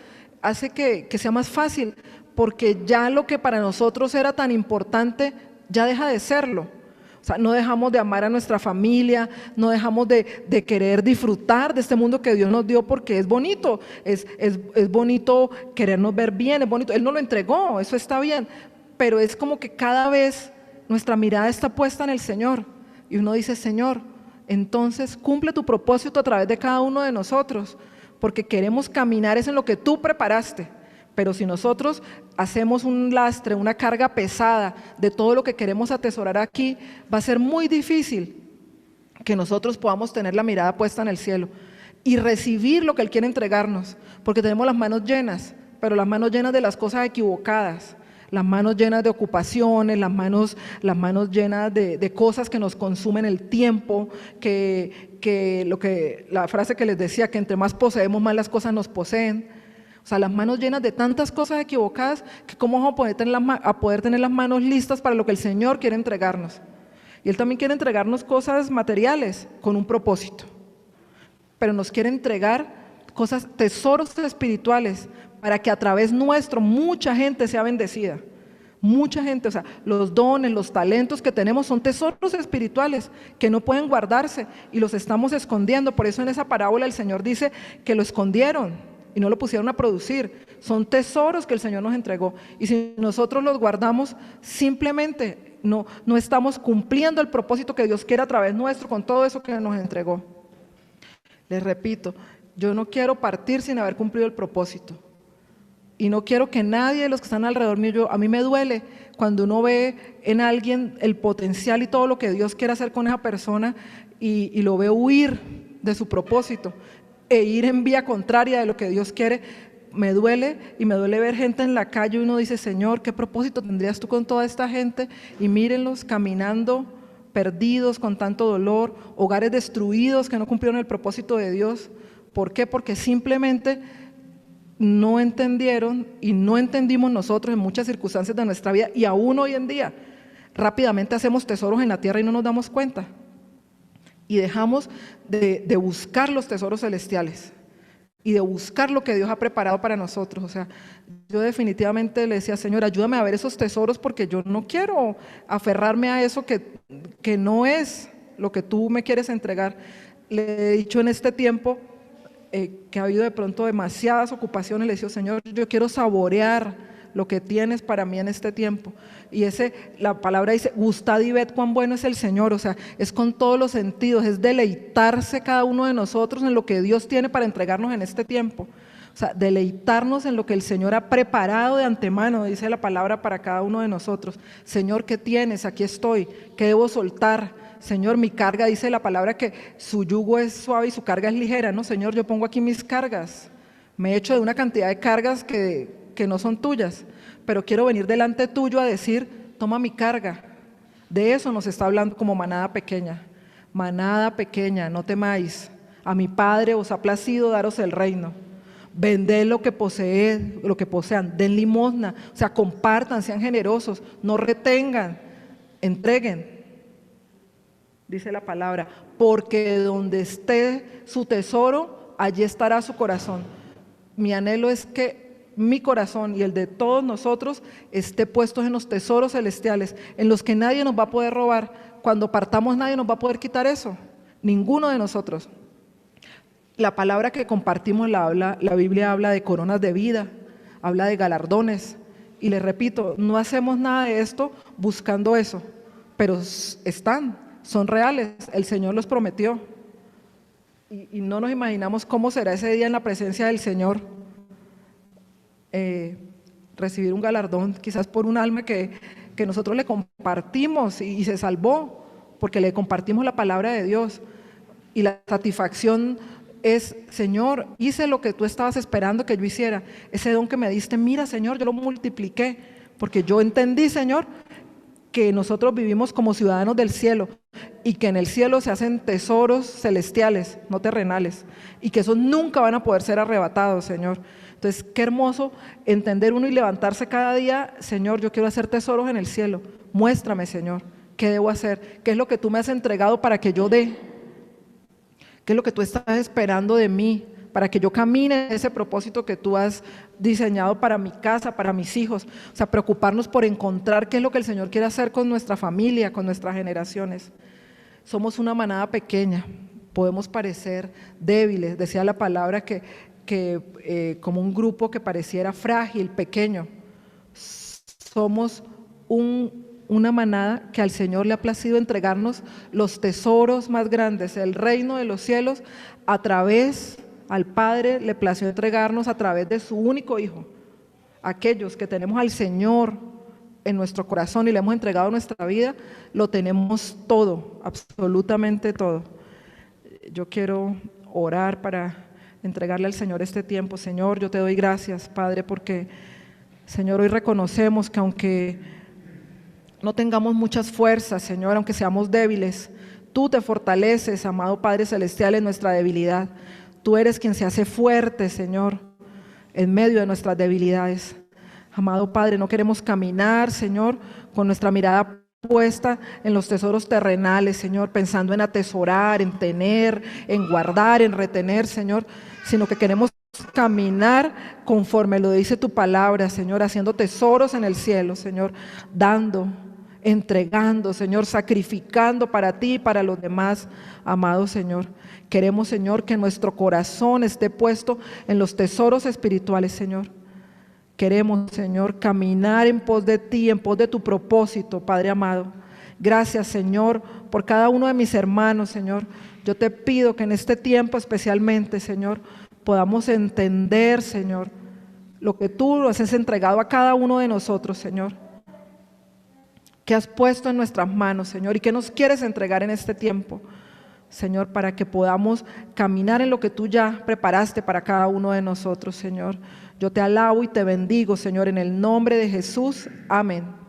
S1: hace que sea más fácil, porque ya lo que para nosotros era tan importante, ya deja de serlo. O sea, no dejamos de amar a nuestra familia, no dejamos de querer disfrutar de este mundo que Dios nos dio porque es bonito, es bonito querernos ver bien, es bonito, Él nos lo entregó, eso está bien, pero es como que cada vez nuestra mirada está puesta en el Señor y uno dice, Señor, entonces cumple tu propósito a través de cada uno de nosotros, porque queremos caminar es en lo que tú preparaste. Pero si nosotros hacemos un lastre, una carga pesada de todo lo que queremos atesorar aquí, va a ser muy difícil que nosotros podamos tener la mirada puesta en el cielo y recibir lo que Él quiere entregarnos, porque tenemos las manos llenas, pero las manos llenas de las cosas equivocadas, las manos llenas de ocupaciones, las manos llenas de cosas que nos consumen el tiempo, que la frase que les decía, que entre más poseemos, más las cosas nos poseen. O sea, las manos llenas de tantas cosas equivocadas que cómo vamos a poder tener las manos listas para lo que el Señor quiere entregarnos. Y Él también quiere entregarnos cosas materiales con un propósito. Pero nos quiere entregar cosas, tesoros espirituales, para que a través nuestro mucha gente sea bendecida. Mucha gente, o sea, los dones, los talentos que tenemos son tesoros espirituales que no pueden guardarse y los estamos escondiendo. Por eso en esa parábola el Señor dice que lo escondieron y no lo pusieron a producir. Son tesoros que el Señor nos entregó. Y si nosotros los guardamos, simplemente no estamos cumpliendo el propósito que Dios quiere a través nuestro con todo eso que nos entregó. Les repito, yo no quiero partir sin haber cumplido el propósito. Y no quiero que nadie de los que están alrededor mío, a mí me duele cuando uno ve en alguien el potencial y todo lo que Dios quiere hacer con esa persona y lo ve huir de su propósito e ir en vía contraria de lo que Dios quiere. Me duele y me duele ver gente en la calle y uno dice, Señor, ¿qué propósito tendrías tú con toda esta gente? Y mírenlos caminando perdidos con tanto dolor, hogares destruidos que no cumplieron el propósito de Dios. ¿Por qué? Porque simplemente no entendieron y no entendimos nosotros en muchas circunstancias de nuestra vida y aún hoy en día rápidamente hacemos tesoros en la tierra y no nos damos cuenta y dejamos de buscar los tesoros celestiales y de buscar lo que Dios ha preparado para nosotros. O sea, yo definitivamente le decía, Señor, ayúdame a ver esos tesoros porque yo no quiero aferrarme a eso que no es lo que tú me quieres entregar. Le he dicho en este tiempo que ha habido de pronto demasiadas ocupaciones, le decía, Señor, yo quiero saborear lo que tienes para mí en este tiempo. Y la palabra dice, gustad y ved cuán bueno es el Señor. O sea, es con todos los sentidos, es deleitarse cada uno de nosotros en lo que Dios tiene para entregarnos en este tiempo. O sea, deleitarnos en lo que el Señor ha preparado de antemano, dice la palabra, para cada uno de nosotros. Señor, ¿qué tienes? Aquí estoy. ¿Qué debo soltar? Señor, mi carga, dice la palabra que su yugo es suave y su carga es ligera, ¿no? Señor, yo pongo aquí mis cargas, me he hecho de una cantidad de cargas que no son tuyas, pero quiero venir delante tuyo a decir, toma mi carga. De eso nos está hablando como manada pequeña, no temáis, a mi Padre os ha placido daros el reino. Vended lo que posean, den limosna, o sea, compartan, sean generosos, no retengan, entreguen. Dice la palabra, porque donde esté su tesoro, allí estará su corazón. Mi anhelo es que mi corazón y el de todos nosotros esté puestos en los tesoros celestiales, en los que nadie nos va a poder robar. Cuando partamos nadie nos va a poder quitar eso, ninguno de nosotros. La palabra que compartimos la Biblia habla de coronas de vida, habla de galardones. Y les repito, no hacemos nada de esto buscando eso, pero son reales, el Señor los prometió y no nos imaginamos cómo será ese día en la presencia del Señor, recibir un galardón quizás por un alma que nosotros le compartimos y se salvó porque le compartimos la palabra de Dios y la satisfacción es, Señor, hice lo que tú estabas esperando que yo hiciera, ese don que me diste, mira Señor, yo lo multipliqué porque yo entendí, Señor, que nosotros vivimos como ciudadanos del cielo y que en el cielo se hacen tesoros celestiales, no terrenales, y que esos nunca van a poder ser arrebatados, Señor. Entonces, qué hermoso entender uno y levantarse cada día, Señor, yo quiero hacer tesoros en el cielo, muéstrame, Señor, ¿qué debo hacer? ¿Qué es lo que tú me has entregado para que yo dé? ¿Qué es lo que tú estás esperando de mí? Para que yo camine ese propósito que tú has diseñado para mi casa, para mis hijos. O sea, preocuparnos por encontrar qué es lo que el Señor quiere hacer con nuestra familia, con nuestras generaciones. Somos una manada pequeña, podemos parecer débiles, decía la palabra que como un grupo que pareciera frágil, pequeño. Somos una manada que al Señor le ha placido entregarnos los tesoros más grandes, el reino de los cielos, al Padre le plació entregarnos a través de su único Hijo. Aquellos que tenemos al Señor en nuestro corazón y le hemos entregado nuestra vida, lo tenemos todo, absolutamente todo. Yo quiero orar para entregarle al Señor este tiempo. Señor, yo te doy gracias, Padre, porque, Señor, hoy reconocemos que aunque no tengamos muchas fuerzas, Señor, aunque seamos débiles, tú te fortaleces, amado Padre Celestial, en nuestra debilidad. Tú eres quien se hace fuerte, Señor, en medio de nuestras debilidades. Amado Padre, no queremos caminar, Señor, con nuestra mirada puesta en los tesoros terrenales, Señor, pensando en atesorar, en tener, en guardar, en retener, Señor, sino que queremos caminar conforme lo dice tu palabra, Señor, haciendo tesoros en el cielo, Señor, dando, entregando, Señor, sacrificando para ti y para los demás, amado Señor. Queremos, Señor, que nuestro corazón esté puesto en los tesoros espirituales, Señor. Queremos, Señor, caminar en pos de ti, en pos de tu propósito, Padre amado. Gracias, Señor, por cada uno de mis hermanos, Señor. Yo te pido que en este tiempo especialmente, Señor, podamos entender, Señor, lo que tú nos has entregado a cada uno de nosotros, Señor. Que has puesto en nuestras manos, Señor, y que nos quieres entregar en este tiempo, Señor, para que podamos caminar en lo que tú ya preparaste para cada uno de nosotros, Señor. Yo te alabo y te bendigo, Señor, en el nombre de Jesús. Amén.